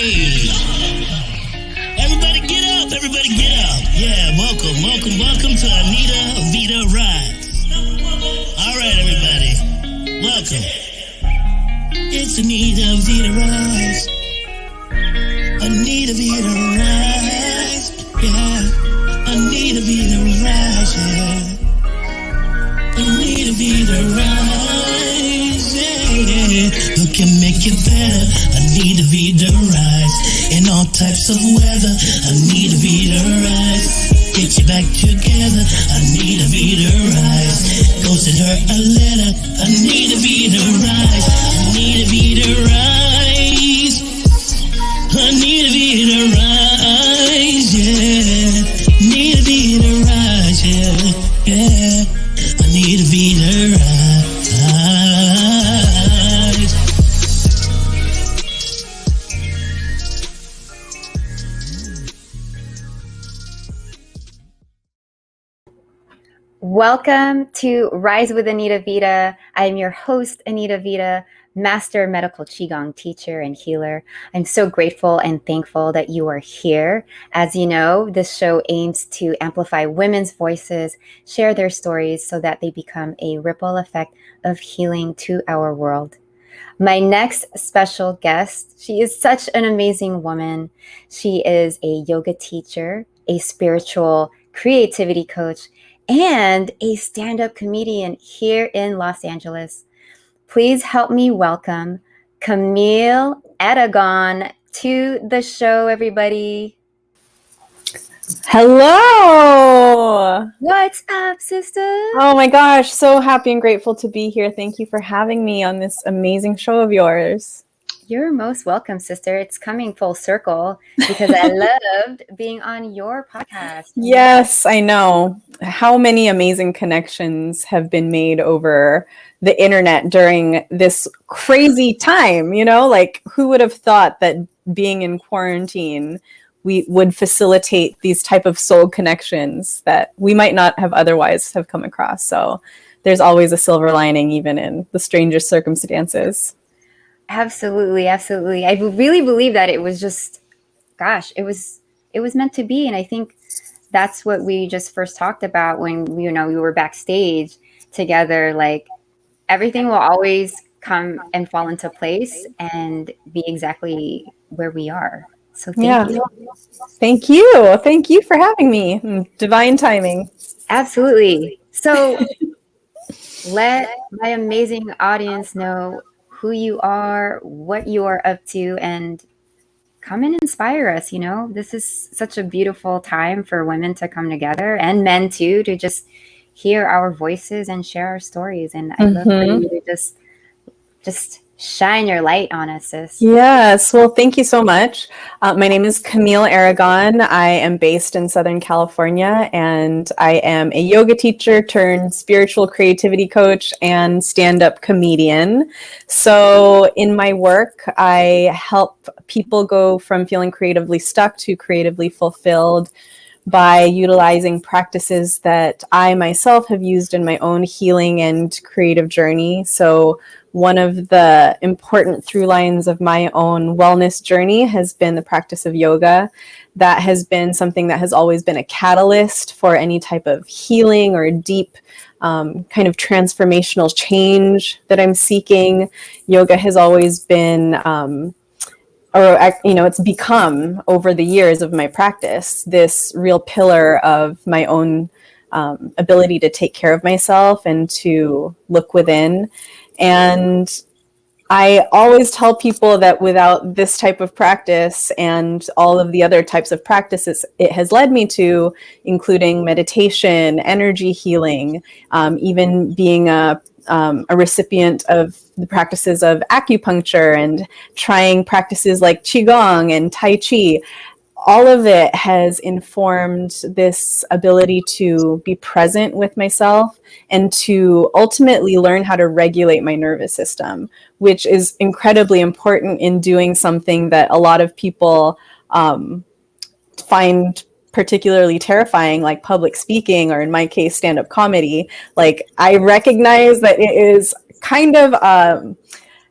Hey! Everybody get up! Everybody get up! Yeah, welcome to Anita Vita Rise. Alright, everybody. Welcome. It's Anita Vita Rise. Anita Vita Rise. Yeah. Anita Vita Rise. Yeah. Anita Vita Rise. Yeah. Who can make it better? Anita Vita Rise. In all types of weather, Anita Vita Rise. Get you back together, Anita Vita Rise. Go send her a letter, Anita Vita Rise. Anita Vita Rise. Anita Vita Rise, yeah. Anita Vita Rise, yeah, yeah. Anita Vita Rise. Welcome to Rise with Anita Vita. I am your host, Anita Vita, Master Medical Qigong teacher and healer. I'm so grateful and thankful that you are here. As you know, this show aims to amplify women's voices, share their stories so that they become a ripple effect of healing to our world. My next special guest, she is such an amazing woman. She is a yoga teacher, a spiritual creativity coach, and a stand-up comedian here in Los Angeles. Please help me welcome Camille Aragon to the show, everybody. Hello! What's up, sister? Oh my gosh, so happy and grateful to be here. Thank you for having me on this amazing show of yours. You're most welcome, sister. It's coming full circle because I loved being on your podcast. Yes, I know. How many amazing connections have been made over the internet during this crazy time, you know? Like, who would have thought that being in quarantine, we would facilitate these type of soul connections that we might not have otherwise have come across. So there's always a silver lining, even in the strangest circumstances. Absolutely, absolutely. I really believe that it was just, gosh, it was meant to be. And I think that's what we just first talked about when, we were backstage together. Like, everything will always come and fall into place and be exactly where we are. So thank you. Thank you. Thank you for having me. Divine timing. Absolutely. So let my amazing audience know who you are, what you are up to, and come and inspire us. This is such a beautiful time for women to come together, and men too, to just hear our voices and share our stories. And I'd love for you to just shine your light on us, sis. Yes. Well, thank you so much. My name is Camille Aragon. I am based in Southern California, and I am a yoga teacher turned spiritual creativity coach and stand-up comedian. So in my work, I help people go from feeling creatively stuck to creatively fulfilled by utilizing practices that I myself have used in my own healing and creative journey. So one of the important through lines of my own wellness journey has been the practice of yoga. That has been something that has always been a catalyst for any type of healing or deep kind of transformational change that I'm seeking. Yoga has always been it's become over the years of my practice, this real pillar of my own ability to take care of myself and to look within. And I always tell people that without this type of practice and all of the other types of practices it has led me to, including meditation, energy healing, even being a recipient of the practices of acupuncture and trying practices like Qigong and Tai Chi, all of it has informed this ability to be present with myself and to ultimately learn how to regulate my nervous system, which is incredibly important in doing something that a lot of people find particularly terrifying, like public speaking, or in my case, stand-up comedy. Like, I recognize that it is kind of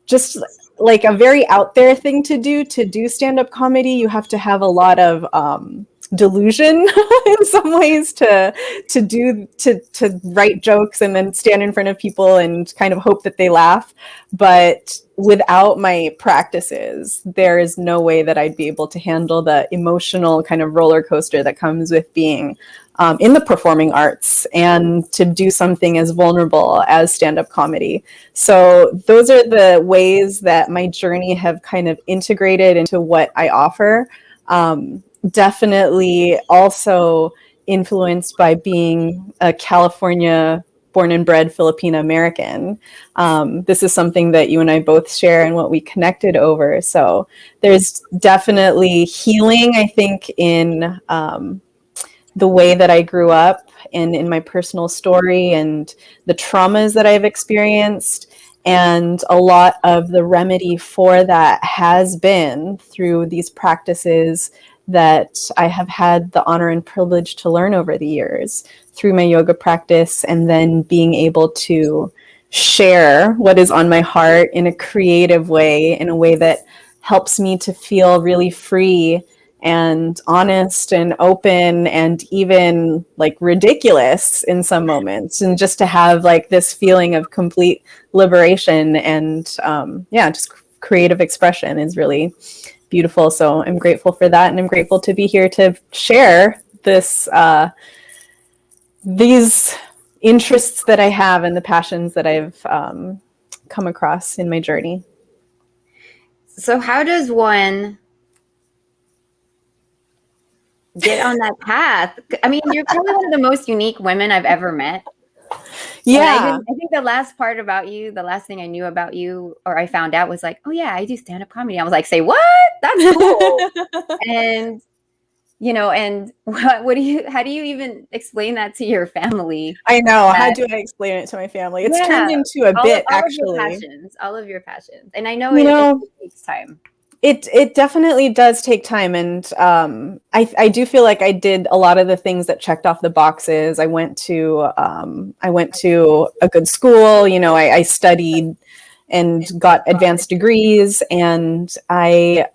just like a very out there thing to do stand-up comedy. You have to have a lot of delusion in some ways to write jokes and then stand in front of people and kind of hope that they laugh. But without my practices, there is no way that I'd be able to handle the emotional kind of roller coaster that comes with being in the performing arts and to do something as vulnerable as stand-up comedy. So those are the ways that my journey have kind of integrated into what I offer. Definitely also influenced by being a California born and bred Filipino American. This is something that you and I both share and what we connected over. So there's definitely healing, I think, in the way that I grew up and in my personal story and the traumas that I've experienced. And a lot of the remedy for that has been through these practices that I have had the honor and privilege to learn over the years through my yoga practice, and then being able to share what is on my heart in a creative way, in a way that helps me to feel really free and honest and open and even like ridiculous in some moments, and just to have like this feeling of complete liberation and just creative expression is really beautiful. So I'm grateful for that, and I'm grateful to be here to share this these interests that I have and the passions that I've come across in my journey. So how does one get on that path? I mean, you're probably one of the most unique women I've ever met. Yeah. I think the last part about you, the last thing I knew about you, or I found out, was like, oh yeah, I do stand-up comedy. I was like, say what? That's cool. And and what do you, how do you even explain that to your family? I know. How do I explain it to my family? It's turned into a bit, actually. All of your passions. And I know it takes time. It definitely does take time. And I do feel like I did a lot of the things that checked off the boxes. I went to a good school. I studied and got advanced degrees, and I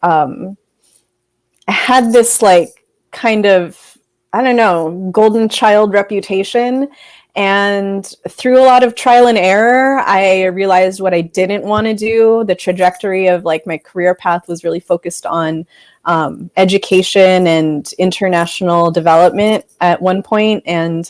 had this like kind of, I don't know, golden child reputation. And through a lot of trial and error, I realized what I didn't want to do. The trajectory of like my career path was really focused on education and international development at one point. And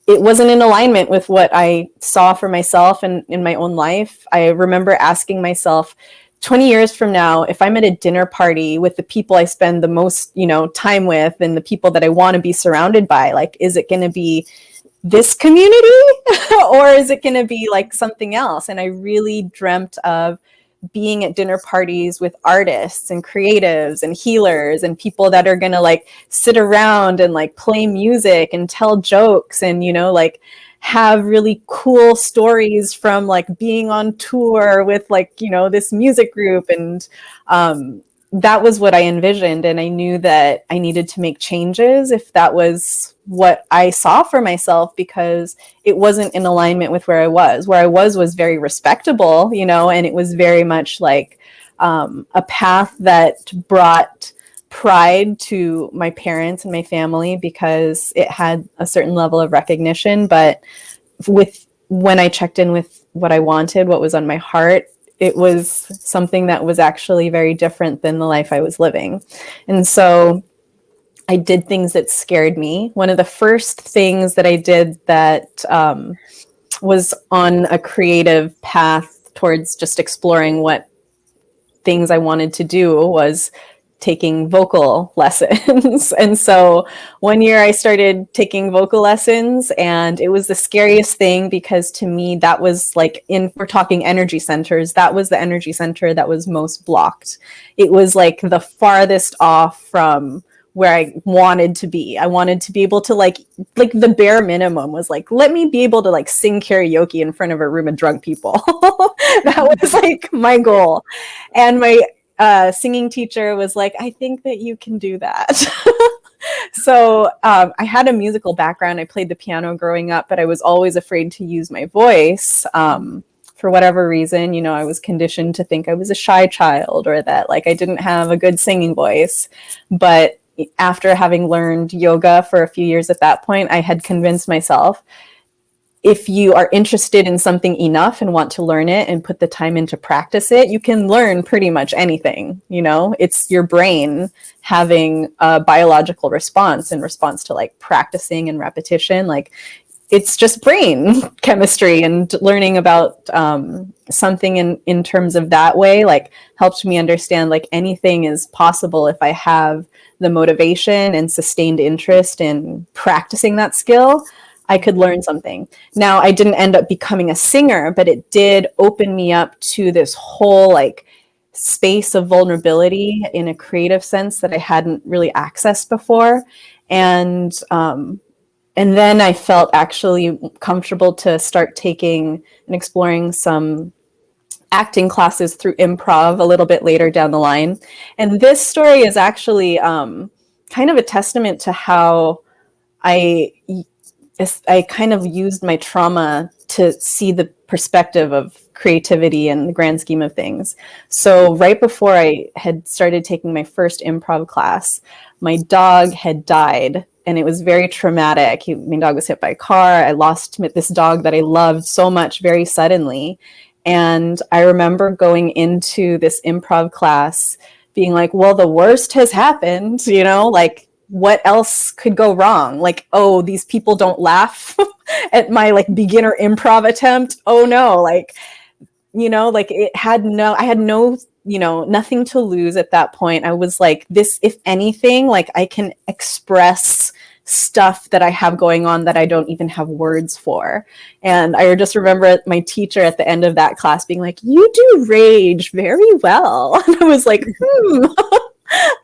it wasn't in alignment with what I saw for myself and in my own life. I remember asking myself, 20 years from now, if I'm at a dinner party with the people I spend the most, time with, and the people that I want to be surrounded by, like, is it going to be this community or is it going to be like something else? And I really dreamt of being at dinner parties with artists and creatives and healers and people that are going to like sit around and like play music and tell jokes and, like have really cool stories from like being on tour with like, this music group. And that was what I envisioned. And I knew that I needed to make changes if that was what I saw for myself, because it wasn't in alignment with where I was. Where I was very respectable, and it was very much like a path that brought pride to my parents and my family because it had a certain level of recognition. But when I checked in with what I wanted, what was on my heart, it was something that was actually very different than the life I was living. And so I did things that scared me. One of the first things that I did that was on a creative path towards just exploring what things I wanted to do was taking vocal lessons. And so one year I started taking vocal lessons, and it was the scariest thing because to me, that was like, we're talking energy centers, that was the energy center that was most blocked. It was like the farthest off from where I wanted to be. I wanted to be able to like the bare minimum was like, let me be able to like sing karaoke in front of a room of drunk people. That was like my goal. And my singing teacher was like, I think that you can do that. So I had a musical background. I played the piano growing up, but I was always afraid to use my voice for whatever reason, you know, I was conditioned to think I was a shy child, or that like I didn't have a good singing voice. But after having learned yoga for a few years at that point, I had convinced myself, if you are interested in something enough and want to learn it and put the time in to practice it, you can learn pretty much anything. You know, it's your brain having a biological response in response to like practicing and repetition. Like, it's just brain chemistry, and learning about something in terms of that way, like, helped me understand like anything is possible if I have the motivation and sustained interest in practicing that skill. I could learn something. Now, I didn't end up becoming a singer, but it did open me up to this whole like space of vulnerability in a creative sense that I hadn't really accessed before. And then I felt actually comfortable to start taking and exploring some acting classes through improv a little bit later down the line. And this story is actually kind of a testament to how I kind of used my trauma to see the perspective of creativity and the grand scheme of things. So right before I had started taking my first improv class, my dog had died, and it was very traumatic. My dog was hit by a car. I lost this dog that I loved so much very suddenly. And I remember going into this improv class being like, well, the worst has happened, you know, like, what else could go wrong? Like, oh, these people don't laugh at my like beginner improv attempt. Oh no, like, you know, like I had no, you know, nothing to lose at that point. I was like, this, if anything, like I can express stuff that I have going on that I don't even have words for. And I just remember my teacher at the end of that class being like, you do rage very well. And I was like,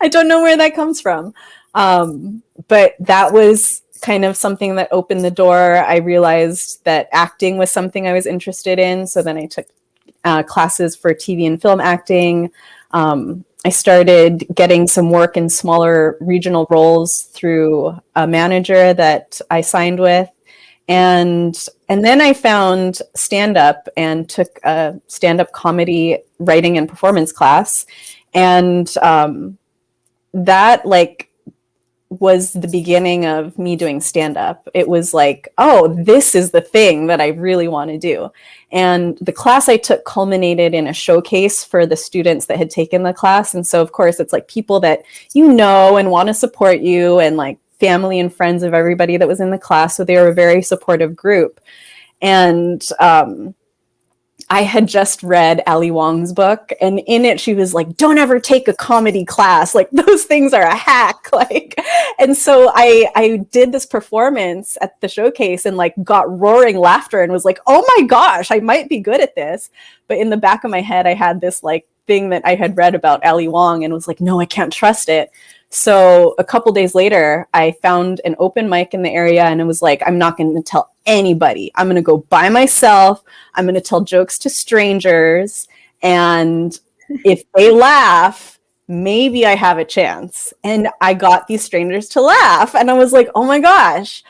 I don't know where that comes from. But that was kind of something that opened the door. I realized that acting was something I was interested in. So then I took classes for TV and film acting. I started getting some work in smaller regional roles through a manager that I signed with. And then I found stand-up and took a stand-up comedy writing and performance class. And that like was the beginning of me doing stand-up. It was like, oh, this is the thing that I really want to do. And the class I took culminated in a showcase for the students that had taken the class. And so, of course, it's like people that you know and want to support you, and like family and friends of everybody that was in the class. So they were a very supportive group. And I had just read Ali Wong's book, and in it she was like, don't ever take a comedy class. Like, those things are a hack. Like, and so I did this performance at the showcase and like got roaring laughter and was like, oh my gosh, I might be good at this. But in the back of my head, I had this like thing that I had read about Ali Wong and was like, no, I can't trust it. So a couple days later, I found an open mic in the area, and it was like, I'm not going to tell anybody. I'm going to go by myself. I'm going to tell jokes to strangers. And if they laugh, maybe I have a chance. And I got these strangers to laugh. And I was like, oh my gosh.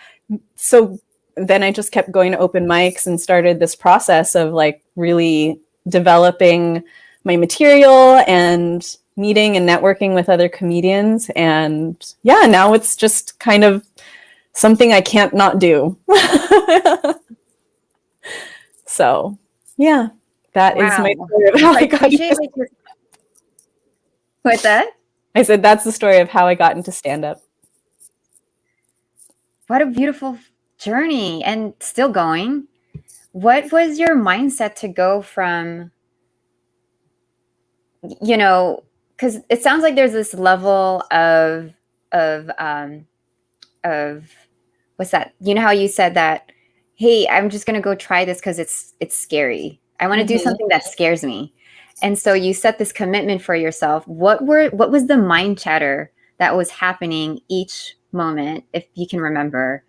So then I just kept going to open mics and started this process of like really developing my material and meeting and networking with other comedians. And yeah, now it's just kind of something I can't not do. So yeah, that is my story of how I got into What's that? I said that's the story of how I got into stand-up. What a beautiful journey, and still going. What was your mindset to go from, you know, because it sounds like there's this level of what's that? You know how you said that, hey, I'm just gonna go try this because it's scary. I want to do something that scares me. And so you set this commitment for yourself. What was the mind chatter that was happening each moment, if you can remember?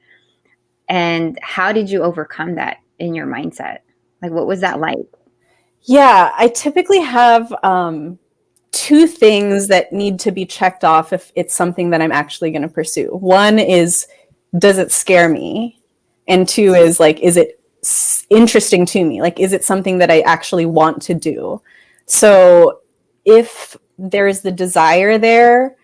And how did you overcome that in your mindset? Like, what was that like? Yeah, I typically have two things that need to be checked off if it's something that I'm actually going to pursue. One is, does it scare me? And two is like, is it interesting to me? Like, is it something that I actually want to do? So if there's the desire there,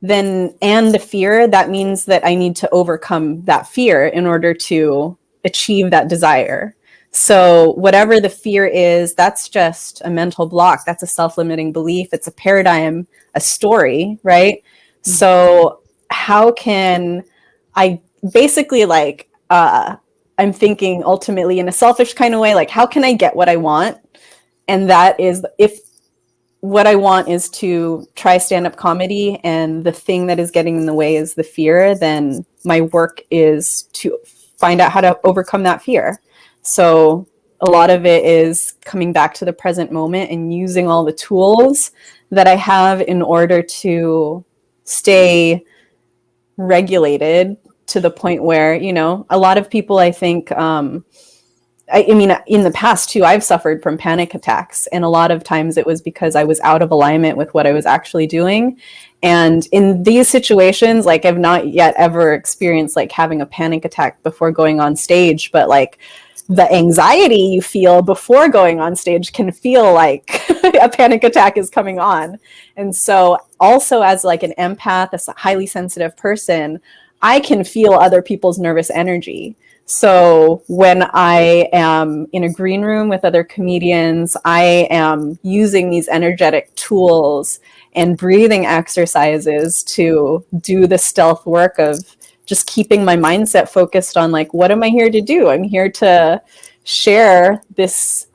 then, and the fear, that means that I need to overcome that fear in order to achieve that desire. So whatever the fear is, that's just a mental block. That's a self-limiting belief. It's a paradigm, a story, right? Mm-hmm. So how can I basically like, I'm thinking ultimately in a selfish kind of way, like, how can I get what I want? And that is, if what I want is to try stand-up comedy and the thing that is getting in the way is the fear, then my work is to find out how to overcome that fear. So a lot of it is coming back to the present moment and using all the tools that I have in order to stay regulated to the point where, you know, a lot of people, I think, I mean, in the past too, I've suffered from panic attacks. And a lot of times it was because I was out of alignment with what I was actually doing. And in these situations, like, I've not yet ever experienced like having a panic attack before going on stage, but like the anxiety you feel before going on stage can feel like a panic attack is coming on. And so also as like an empath, a highly sensitive person, I can feel other people's nervous energy. So when I am in a green room with other comedians, I am using these energetic tools and breathing exercises to do the stealth work of just keeping my mindset focused on like, what am I here to do? I'm here to share this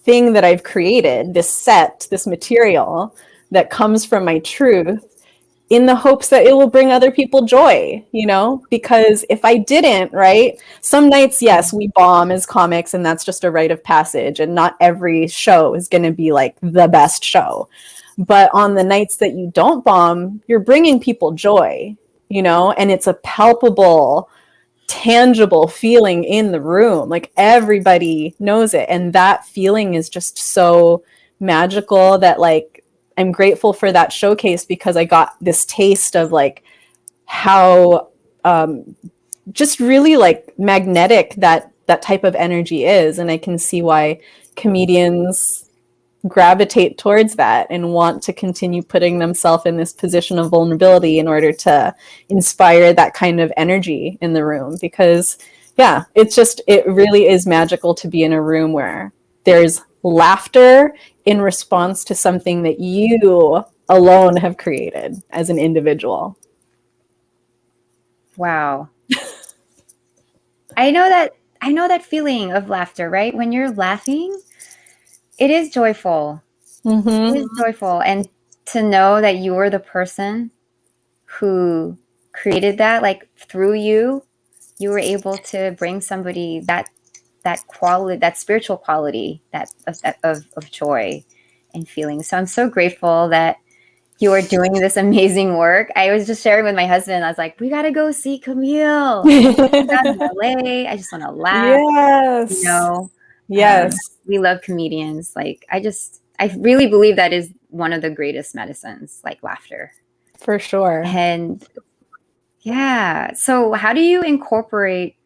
thing that I've created, this set, this material that comes from my truth, in the hopes that it will bring other people joy, you know, because if I didn't, right, some nights, yes, we bomb as comics and that's just a rite of passage, and not every show is going to be like the best show. But on the nights that you don't bomb, you're bringing people joy, you know, and it's a palpable, tangible feeling in the room. Like, everybody knows it. And that feeling is just so magical that, like, I'm grateful for that showcase, because I got this taste of like how just really like magnetic that type of energy is. And I can see why comedians gravitate towards that and want to continue putting themselves in this position of vulnerability in order to inspire that kind of energy in the room. Because yeah, it really is magical to be in a room where there's laughter in response to something that you alone have created as an individual. Wow. I know that feeling of laughter, right? When you're laughing, it is joyful. Mm-hmm. It is joyful. And to know that you were the person who created that, like, through you were able to bring somebody that quality, that spiritual quality, of joy and feeling. So I'm so grateful that you are doing this amazing work. I was just sharing with my husband. I was like, we got to go see Camille. She's out in LA. I just want to laugh. Yes. You know? Yes. We love comedians. Like, I really believe that is one of the greatest medicines, like laughter. For sure. And yeah. So how do you incorporate,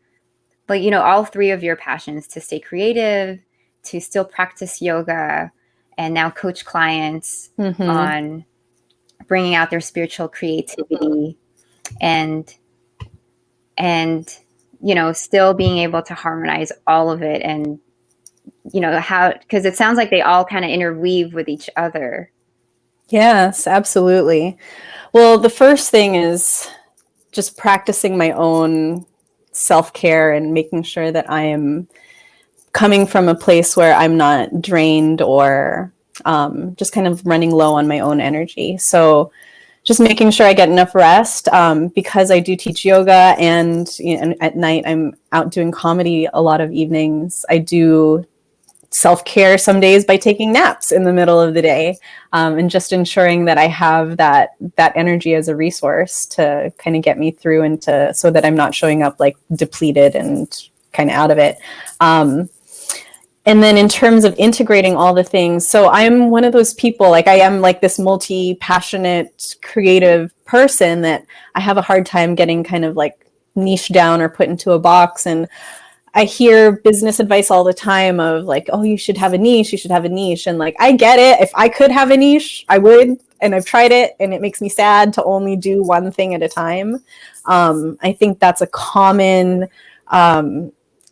like, you know, all three of your passions to stay creative, to still practice yoga, and now coach clients on bringing out their spiritual creativity, and you know, still being able to harmonize all of it, and you know, how, because it sounds like they all kind of interweave with each other. Yes, absolutely. Well, the first thing is just practicing my own self-care and making sure that I am coming from a place where I'm not drained or just kind of running low on my own energy. So just making sure I get enough rest, because I do teach yoga, and you know, at night I'm out doing comedy a lot of evenings. I do self-care some days by taking naps in the middle of the day, and just ensuring that I have that energy as a resource to kind of get me through, and so that I'm not showing up like depleted and kind of out of it. And then in terms of integrating all the things, so I'm one of those people, like, I am like this multi-passionate creative person that I have a hard time getting kind of like niche down or put into a box. And I hear business advice all the time of like, oh, you should have a niche, you should have a niche. And like, I get it. If I could have a niche, I would. And I've tried it, and it makes me sad to only do one thing at a time. I think that's a common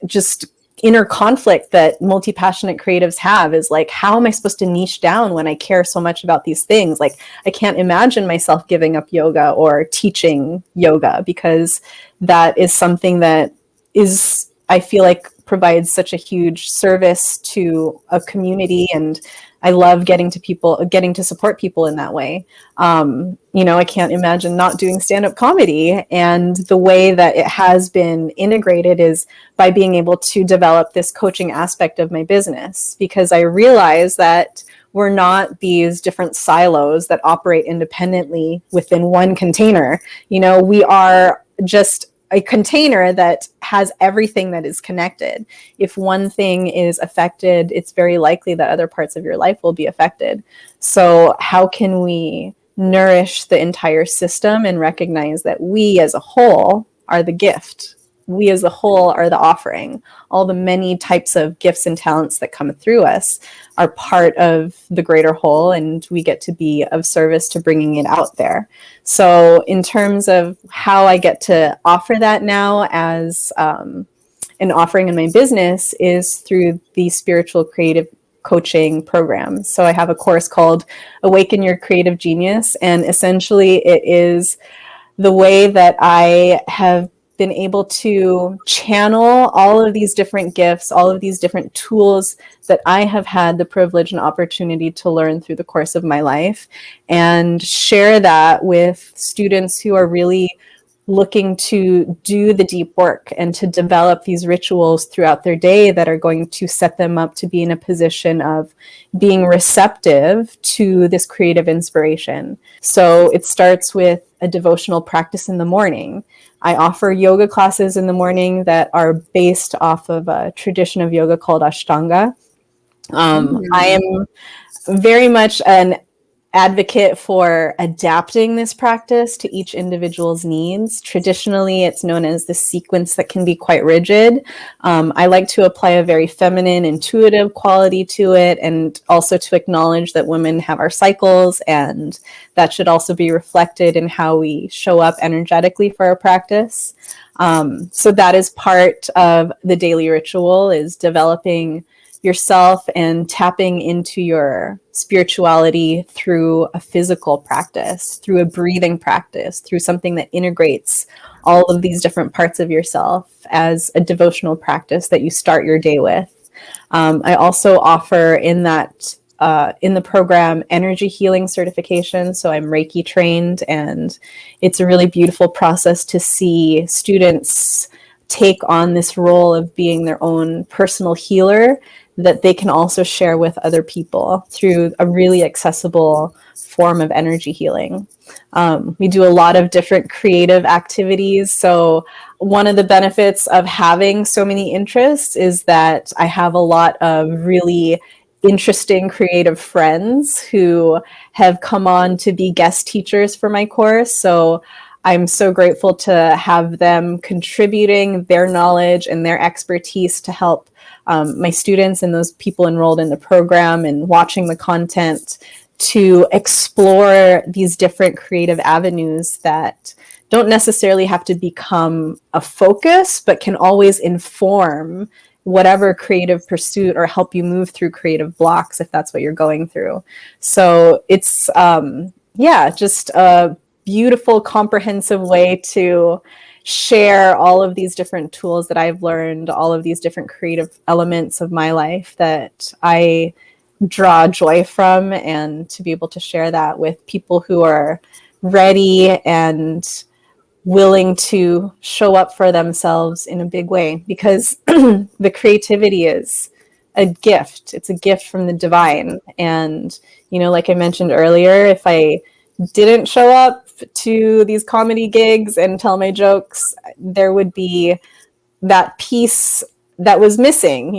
just inner conflict that multi-passionate creatives have, is like, how am I supposed to niche down when I care so much about these things? Like, I can't imagine myself giving up yoga or teaching yoga, because that is something that is, I feel like, provides such a huge service to a community, and I love getting to support people in that way. I can't imagine not doing stand-up comedy, and the way that it has been integrated is by being able to develop this coaching aspect of my business, because I realize that we're not these different silos that operate independently within one container. We are just a container that has everything that is connected. If one thing is affected, it's very likely that other parts of your life will be affected. So how can we nourish the entire system and recognize that we as a whole are the gift? We as a whole are the offering. All the many types of gifts and talents that come through us are part of the greater whole, and we get to be of service to bringing it out there. So in terms of how I get to offer that now as an offering in my business is through the spiritual creative coaching program. So I have a course called Awaken Your Creative Genius, and essentially it is the way that I have been able to channel all of these different gifts, all of these different tools that I have had the privilege and opportunity to learn through the course of my life, and share that with students who are really looking to do the deep work and to develop these rituals throughout their day that are going to set them up to be in a position of being receptive to this creative inspiration. So it starts with a devotional practice in the morning. I offer yoga classes in the morning that are based off of a tradition of yoga called Ashtanga. I am very much an advocate for adapting this practice to each individual's needs. Traditionally, it's known as the sequence that can be quite rigid. I like to apply a very feminine, intuitive quality to it, and also to acknowledge that women have our cycles, and that should also be reflected in how we show up energetically for our practice. So that is part of the daily ritual, is developing yourself and tapping into your spirituality through a physical practice, through a breathing practice, through something that integrates all of these different parts of yourself as a devotional practice that you start your day with. I also offer in the program energy healing certification. So I'm Reiki trained, and it's a really beautiful process to see students take on this role of being their own personal healer that they can also share with other people through a really accessible form of energy healing. We do a lot of different creative activities. So one of the benefits of having so many interests is that I have a lot of really interesting creative friends who have come on to be guest teachers for my course. So I'm so grateful to have them contributing their knowledge and their expertise to help my students and those people enrolled in the program and watching the content to explore these different creative avenues that don't necessarily have to become a focus, but can always inform whatever creative pursuit or help you move through creative blocks if that's what you're going through. So it's, just a beautiful, comprehensive way to share all of these different tools that I've learned, all of these different creative elements of my life that I draw joy from, and to be able to share that with people who are ready and willing to show up for themselves in a big way, because the creativity is a gift. It's a gift from the divine. And, like I mentioned earlier, if I didn't show up to these comedy gigs and tell my jokes, there would be that piece that was missing,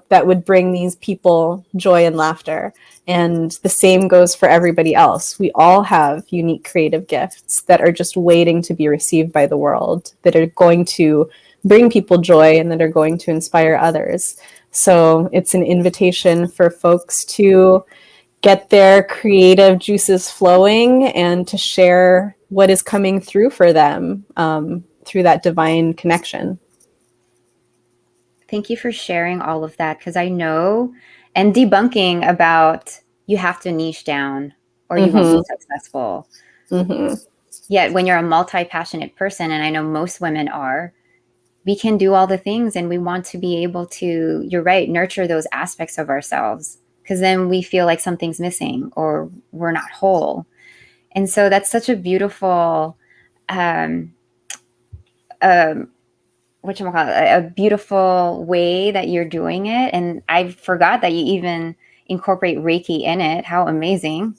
that would bring these people joy and laughter. And the same goes for everybody else. We all have unique creative gifts that are just waiting to be received by the world, that are going to bring people joy and that are going to inspire others. So it's an invitation for folks to get their creative juices flowing and to share what is coming through for them through that divine connection. Thank you for sharing all of that, because I know, and debunking about you have to niche down or you won't be successful. Yet when you're a multi-passionate person, and I know most women are, we can do all the things, and we want to be able to, you're right, nurture those aspects of ourselves, because then we feel like something's missing or we're not whole. And so that's such a beautiful a beautiful way that you're doing it. And I forgot that you even incorporate Reiki in it. How amazing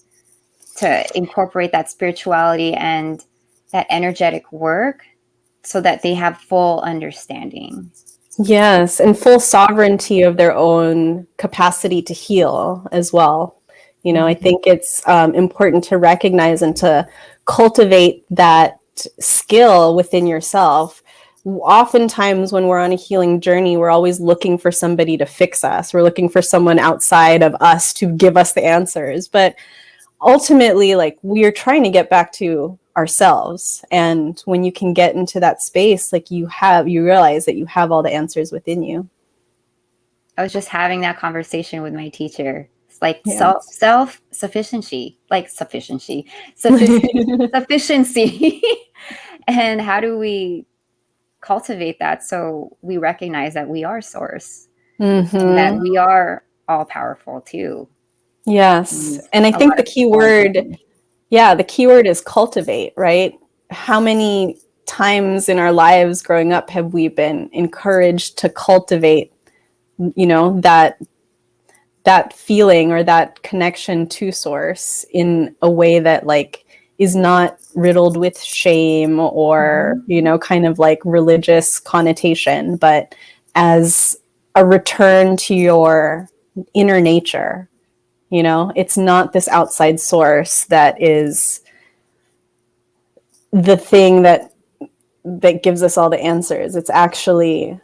to incorporate that spirituality and that energetic work so that they have full understanding. Yes, and full sovereignty of their own capacity to heal as well. You know, I think it's important to recognize and to cultivate that skill within yourself. Oftentimes when we're on a healing journey, we're always looking for somebody to fix us. We're looking for someone outside of us to give us the answers. But ultimately, like, we're trying to get back to ourselves. And when you can get into that space, like, you realize that you have all the answers within you. I was just having that conversation with my teacher. It's like self-sufficiency, sufficiency. And how do we cultivate that so we recognize that we are source, and that we are all powerful too. Yes. And I think the key word is cultivate, right? How many times in our lives growing up have we been encouraged to cultivate, you know, that feeling or that connection to source in a way that, like, is not riddled with shame or, you know, kind of like religious connotation, but as a return to your inner nature. You know, it's not this outside source that is the thing that gives us all the answers. It's actually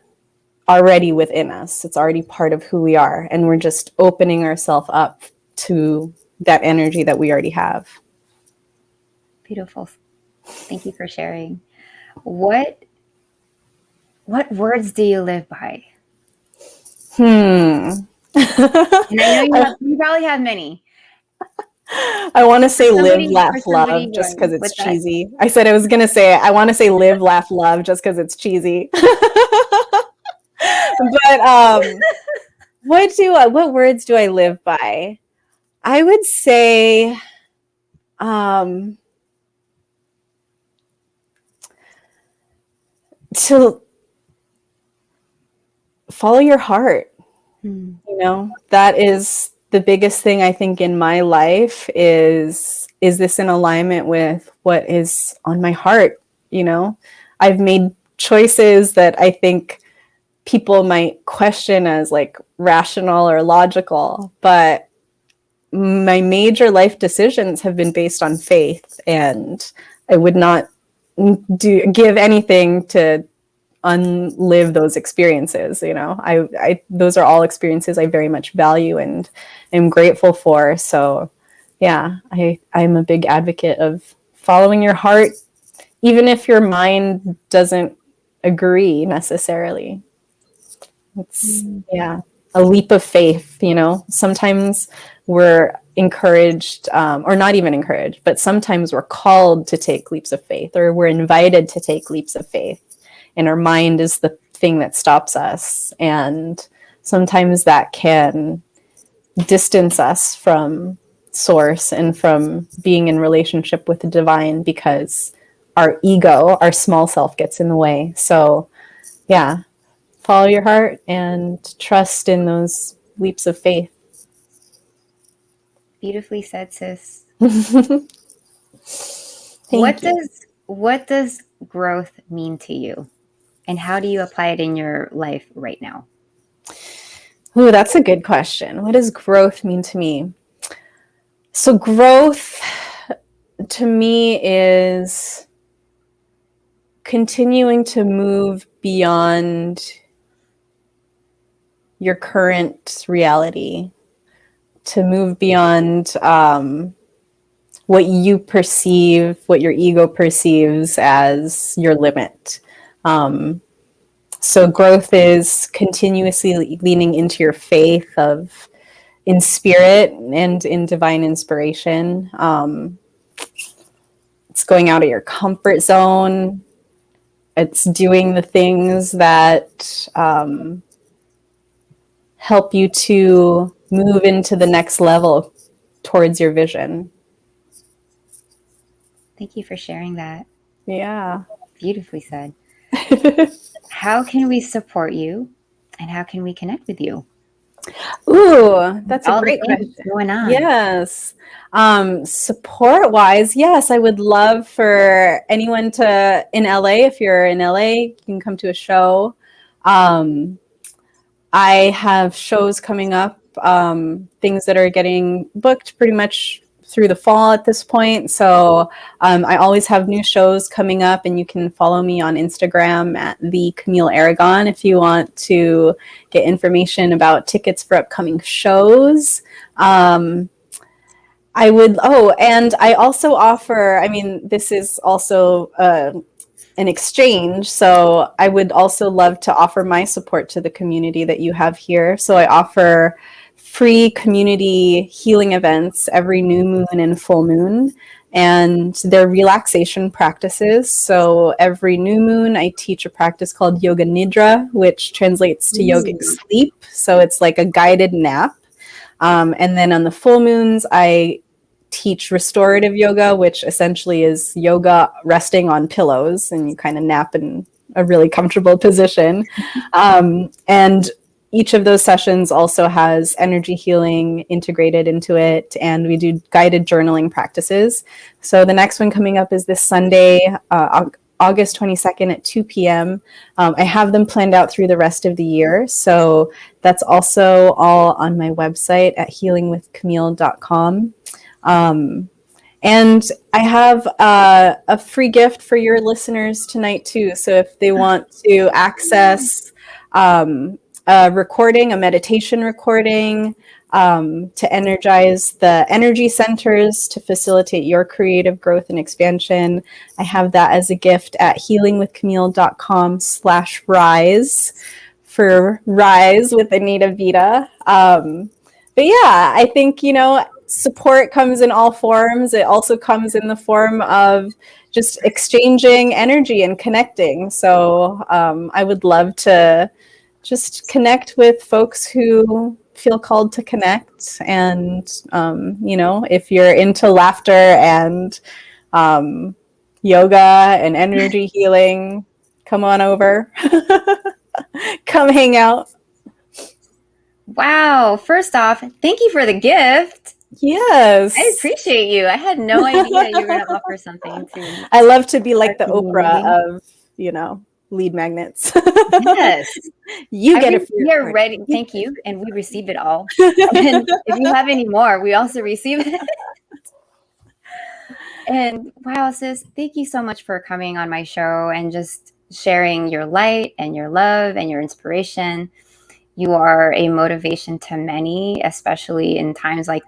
already within us. It's already part of who we are. And we're just opening ourselves up to that energy that we already have. Beautiful. Thank you for sharing. What words do you live by? And I know you probably have many. I want to say live, laugh, love just because it's cheesy. I said I was going to say, I want to say live, laugh, love just because it's cheesy. But what words do I live by? I would say to follow your heart. You know, that is the biggest thing I think in my life is this in alignment with what is on my heart? You know, I've made choices that I think people might question as like rational or logical, but my major life decisions have been based on faith, and I would not give anything to unlive those experiences. You know, I those are all experiences I very much value and am grateful for. So yeah, I'm a big advocate of following your heart, even if your mind doesn't agree necessarily. It's a leap of faith. You know, sometimes we're encouraged, or not even encouraged, but sometimes we're called to take leaps of faith, or we're invited to take leaps of faith. And our mind is the thing that stops us. And sometimes that can distance us from source and from being in relationship with the divine, because our ego, our small self, gets in the way. So yeah, follow your heart and trust in those leaps of faith. Beautifully said, sis. What does growth mean to you? And how do you apply it in your life right now? Ooh, that's a good question. What does growth mean to me? So growth to me is continuing to move beyond your current reality, to move beyond what you perceive, what your ego perceives as your limit. So growth is continuously leaning into your faith in spirit and in divine inspiration. It's going out of your comfort zone. It's doing the things that help you to move into the next level towards your vision. Thank you for sharing that. Yeah. Beautifully said. How can we support you, and how can we connect with you? Ooh, that's All a great the things question. going on. Yes. Support-wise, yes, I would love for anyone in LA, if you're in LA, you can come to a show. I have shows coming up, things that are getting booked pretty much through the fall at this point. So I always have new shows coming up, and you can follow me on Instagram at the Camille Aragon if you want to get information about tickets for upcoming shows. And I also offer, this is also an exchange. So I would also love to offer my support to the community that you have here. So I offer free community healing events every new moon and full moon, and they're relaxation practices. So every new moon, I teach a practice called Yoga Nidra, which translates to yogic sleep. So it's like a guided nap. And then on the full moons, I teach restorative yoga, which essentially is yoga resting on pillows, and you kind of nap in a really comfortable position. And each of those sessions also has energy healing integrated into it, and we do guided journaling practices. So the next one coming up is this Sunday, August 22nd at 2 p.m. I have them planned out through the rest of the year. So that's also all on my website at healingwithcamille.com. And I have a free gift for your listeners tonight too. So if they want to access a recording, a meditation recording, to energize the energy centers to facilitate your creative growth and expansion, I have that as a gift at healingwithcamille.com/rise for Rise with Anita Vita. But yeah, I think, support comes in all forms. It also comes in the form of just exchanging energy and connecting. So I would love to just connect with folks who feel called to connect. And, if you're into laughter and yoga and energy healing, come on over. Come hang out. Wow. First off, thank you for the gift. Yes. I appreciate you. I had no idea you were going to offer something to me. I love to be like the Oprah of, lead magnets. Yes. You get it. We are ready. Thank you. And we receive it all. And if you have any more, we also receive it. And wow, sis, thank you so much for coming on my show and just sharing your light and your love and your inspiration. You are a motivation to many, especially in times like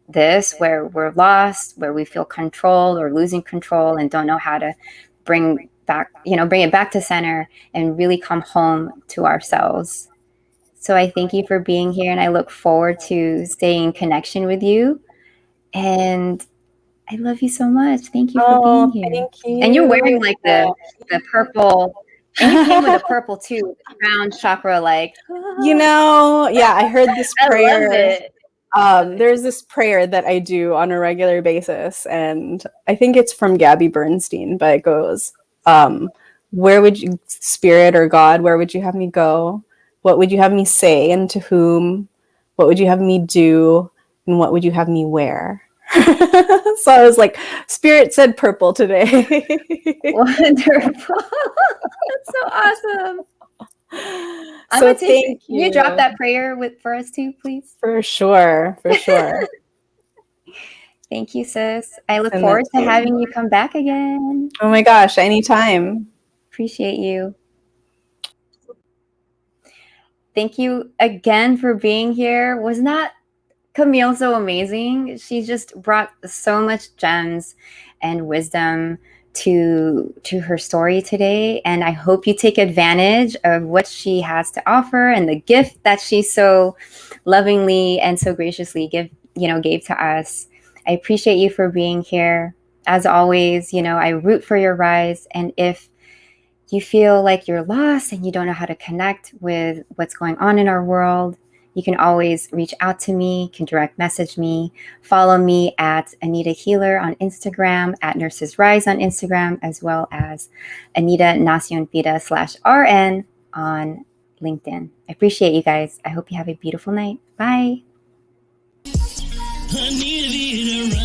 this, where we're lost, where we feel controlled or losing control and don't know how to bring it back to center and really come home to ourselves. So I thank you for being here, and I look forward to staying in connection with you. And I love you so much. Thank you for being here. Thank you. And you're wearing like the purple, and you came with a purple too, crown chakra, like. I heard this prayer. I love it. There's this prayer that I do on a regular basis, and I think it's from Gabby Bernstein, but it goes, where would you, Spirit or God, where would you have me go? What would you have me say, and to whom? What would you have me do, and what would you have me wear? So I was like, Spirit said purple today. Wonderful. That's so awesome. Thank you. Can you drop that prayer for us too, please? For sure. Thank you, sis. I look forward to having you come back again. Oh my gosh, anytime. Appreciate you. Thank you again for being here. Was not Camille so amazing? She just brought so much gems and wisdom to her story today, and I hope you take advantage of what she has to offer and the gift that she so lovingly and so graciously gave to us. I appreciate you for being here. As always, I root for your rise, and if you feel like you're lost and you don't know how to connect with what's going on in our world, you can always reach out to me, you can direct message me, follow me at Anita Healer on Instagram, at Nurses Rise on Instagram, as well as Anita Nacion Vita /RN on LinkedIn. I appreciate you guys. I hope you have a beautiful night. Bye. Anita Vita.